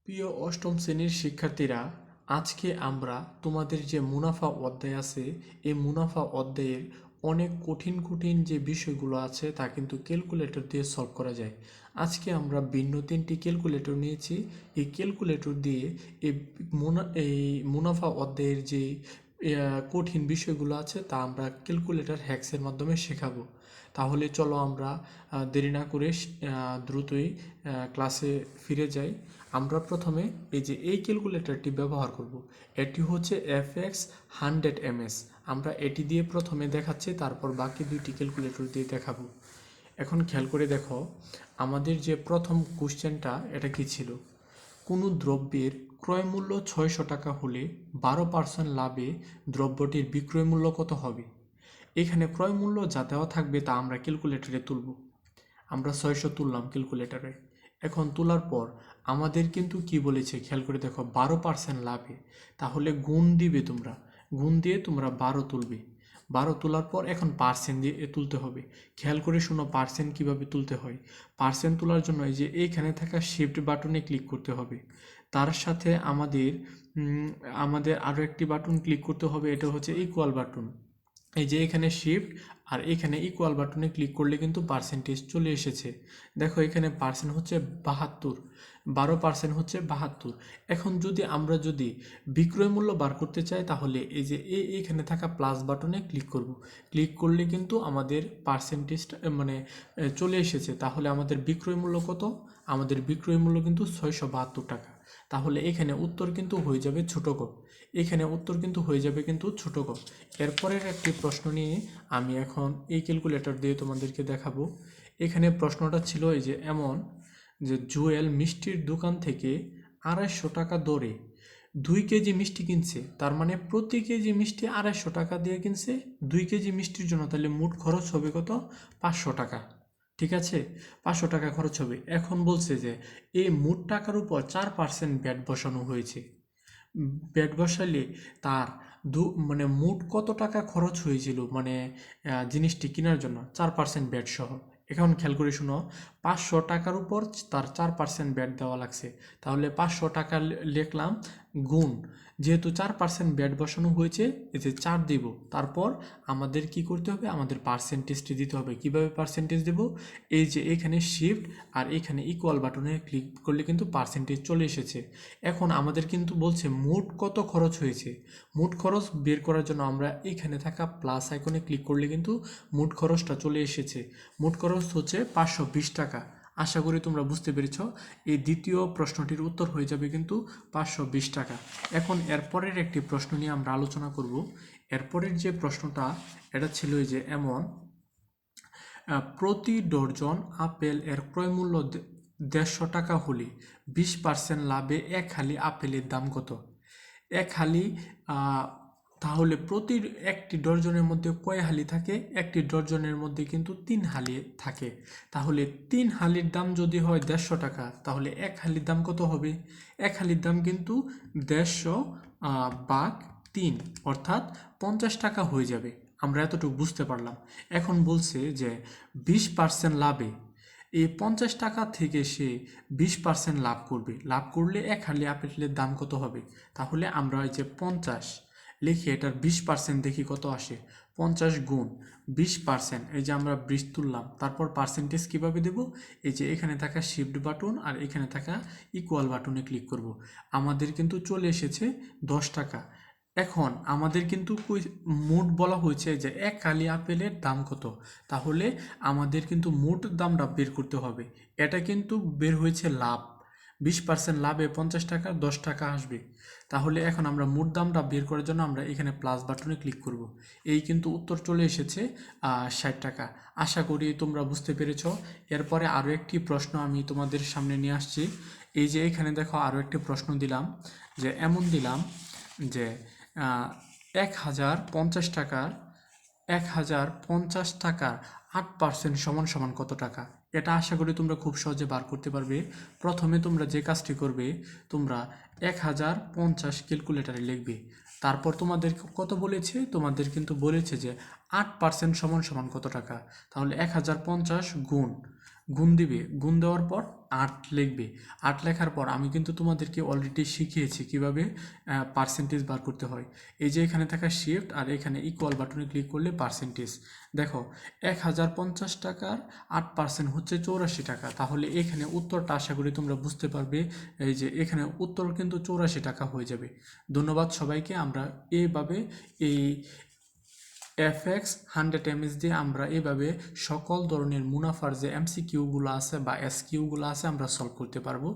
প্রিয় অষ্টম শ্রেণীর শিক্ষার্থীরা, আজকে আমরা তোমাদের যে মুনাফা অধ্যায় আছে এই মুনাফা অধ্যায়ের অনেক কঠিন কঠিন যে বিষয়গুলো আছে তা কিন্তু ক্যালকুলেটর দিয়ে সলভ করা যায়। আজকে আমরা ভিন্ন তিনটি ক্যালকুলেটর নিয়েছি। এই ক্যালকুলেটর দিয়ে এই মুনাফা অধ্যায়ের যে কঠিন বিষয়গুলো আছে তা আমরা ক্যালকুলেটর হ্যাক্সের মাধ্যমে শেখাবো। তাহলে চলো আমরা দেরি না করে দ্রুতই ক্লাসে ফিরে যাই। আমরা প্রথমে এই ক্যালকুলেটরটি ব্যবহার করব। এটি হচ্ছে FX100MS। আমরা এটি দিয়ে প্রথমে দেখাচ্ছি, তারপর বাকি দুইটি ক্যালকুলেটর দিয়ে দেখাবো। এখন খেয়াল করে দেখো, আমাদের যে প্রথম কোশ্চেনটা এটা কি ছিল? কোনো দ্রব্যের ক্রয় মূল্য 600 টাকা হলে 12% লাভে দ্রব্যটির বিক্রয় মূল্য কত হবে? এখানে ক্রয় মূল্য যা দেওয়া থাকবে তা আমরা ক্যালকুলেটরে তুলব। আমরা 600 তুললাম ক্যালকুলেটরে। এখন তোলার পর আমাদের কিন্তু কি বলেছে খেয়াল করে দেখো, 12% লাভে। তাহলে গুণ দিবে, তোমরা গুণ দিয়ে তোমরা 12 তুলবে। 12 তোলার পর এখন পার্সেন্ট দিয়ে তুলতে হবে। খেয়াল করে শোনো, পার্সেন্ট কিভাবে তুলতে হয়। পার্সেন্ট তোলার জন্য এই যে এইখানে থাকা শিফট বাটনে ক্লিক করতে হবে। তার সাথে আমাদের আরও একটি বাটন ক্লিক করতে হবে, এটা হচ্ছে ইকুয়াল বাটন। এই যে এখানে শিফট আর এখানে ইকুয়াল বাটনে ক্লিক করলে কিন্তু পার্সেন্টেজ চলে এসেছে। দেখো এখানে পার্সেন্ট হচ্ছে 72, 12% হচ্ছে 72। এখন আমরা যদি বিক্রয় মূল্য বার করতে চাই, তাহলে এই যে এইখানে থাকা প্লাস বাটনে ক্লিক করব। ক্লিক করলে কিন্তু আমাদের পার্সেন্টেজটা চলে এসেছে। তাহলে আমাদের বিক্রয় মূল্য কত? আমাদের বিক্রয় মূল্য কিন্তু 672 টাকা। তাহলে এখানে উত্তর কিন্তু হয়ে যাবে ছোট ক। এখানে উত্তর কিন্তু হয়ে যাবে কিন্তু ছোট ক। এরপরের একটি প্রশ্ন নিয়ে আমি এখন এই ক্যালকুলেটর দিয়ে তোমাদেরকে দেখাবো। এখানে প্রশ্নটা ছিল এই যে এমন যে জুয়েল মিষ্টির দোকান থেকে 250 টাকা দরে 2 কেজি মিষ্টি কিনছে। তার মানে প্রতি কেজি মিষ্টি 250 টাকা দিয়ে কিনছে 2 কেজি মিষ্টির জন্য। তাহলে মোট খরচ হবে কত? 500 টাকা। ঠিক আছে, 500 টাকা খরচ হবে। এখন বলছে যে এই মোট টাকার উপর 4% ব্যাট বসানো হয়েছে। ব্যাট বসালে তার মোট কত টাকা খরচ হয়েছিল জিনিসটি কেনার জন্য 4% ব্যাট সহ। এখন খেয়াল করে শুনো, 500 টাকার উপর তার 4% ব্যাট দেওয়া লাগছে। তাহলে 500 টাকা লিখলাম, গুণ, যেহেতু 4% ব্যাট বসানো হয়েছে এই যে 4 দিব। তারপর আমাদের কি করতে হবে? আমাদের পার্সেন্টেজটি দিতে হবে। কিভাবে পার্সেন্টেজ দেব? এই যে এখানে শিফট আর এখানে ইকুয়াল বাটনে ক্লিক করলে কিন্তু পার্সেন্টেজ চলে এসেছে। এখন আমাদের কিন্তু বলছে মোট কত খরচ হয়েছে। মোট খরচ বের করার জন্য আমরা এখানে থাকা প্লাস আইকনে ক্লিক করলে কিন্তু মোট খরচটা চলে এসেছে। মোট খরচ হচ্ছে 520 টাকা। আশা করি তোমরা বুঝতে পেরেছ। এই দ্বিতীয় প্রশ্নটির উত্তর হয়ে যাবে কিন্তু 520 টাকা। এখন এরপরের একটি প্রশ্ন নিয়ে আমরা আলোচনা করব। এরপরের যে প্রশ্নটা এটা ছিল এই যে এমন, প্রতি ডর্জন আপেল এর ক্রয় মূল্য 150 টাকা হলে 20% লাভে এক হালি আপেলের দাম কত? এক হালি, তাহলে প্রতি একটি ডর্জনের মধ্যে কয় হালি থাকে? একটি ডর্জনের মধ্যে কিন্তু 3 হালি থাকে। তাহলে 3 হালির দাম যদি হয় 150 টাকা, তাহলে এক হালির দাম কত হবে? এক হালির দাম কিন্তু 150 ভাগ 3, অর্থাৎ 50 টাকা হয়ে যাবে। আমরা এতটুকু বুঝতে পারলাম। এখন বলছে যে 20% লাভে এই 50 টাকা থেকে সে 20% লাভ করবে। লাভ করলে এক হালি আপেলের দাম কত হবে? তাহলে আমরা এই যে 50 লিখে এটার 20% দেখি কত আসে। 50 গুণ 20%, এই যে আমরা 20 তুললাম। তারপর পার্সেন্টেজ কিভাবে দেব? এই যে এখানে থাকা শিফট বাটন আর এখানে থাকা ইকুয়াল বাটনে ক্লিক করব। আমাদের কিন্তু চলে এসেছে 10 টাকা। এখন আমাদের কিন্তু মোট বলা হয়েছে যে এক হালি আপেলের দাম কত। তাহলে আমাদের কিন্তু মোট দামটা বের করতে হবে। এটা কিন্তু বের হয়েছে লাভ। 20% লাভে 50 টাকা 10 টাকা আসবে। তাহলে এখন আমরা মোট দামটা বের করার জন্য আমরা এখানে প্লাস বাটনে ক্লিক করব। এই কিন্তু উত্তর চলে এসেছে 60 টাকা। আশা করি তোমরা বুঝতে পেরেছ। এরপরে আরও একটি প্রশ্ন আমি তোমাদের সামনে নিয়ে আসছি। এই যে এখানে দেখো আরও একটি প্রশ্ন দিলাম, যে এমন দিলাম যে 1050 টাকার 8% সমান সমান কত টাকা? এটা আশা করি তোমরা খুব সহজে বার করতে পারবে। প্রথমে তোমরা যে কাজটি করবে, তোমরা 1050 ক্যালকুলেটারে লিখবে। তারপর তোমাদের কত বলেছে? তোমাদের কিন্তু বলেছে যে 8% সমান সমান কত টাকা। তাহলে 1050 গুণ গুণ দিবে, গুণ দেওয়ার পর 8 লিখবে। 8 লেখার পর আমি কিন্তু তোমাদেরকে অলরেডি শিখিয়েছি কিভাবে পার্সেন্টেজ বার করতে হয়। এই যে এখানে থাকা শিফট আর এখানে ইকুয়াল বাটনে ক্লিক করলে পার্সেন্টেজ, দেখো 1050 টাকার 8% হচ্ছে 84 টাকা। তাহলে এখানে উত্তরটা আশা করি তোমরা বুঝতে পারবে। এই যে এখানে উত্তর কিন্তু 84 টাকা হয়ে যাবে। ধন্যবাদ সবাইকে। আমরা এইভাবে এই FX 100 দিয়ে আমরা এভাবে সকল ধরনের মুনাফার যে MCQ গুলো আছে বা SQ গুলো আছে আমরা সলভ করতে পারবো।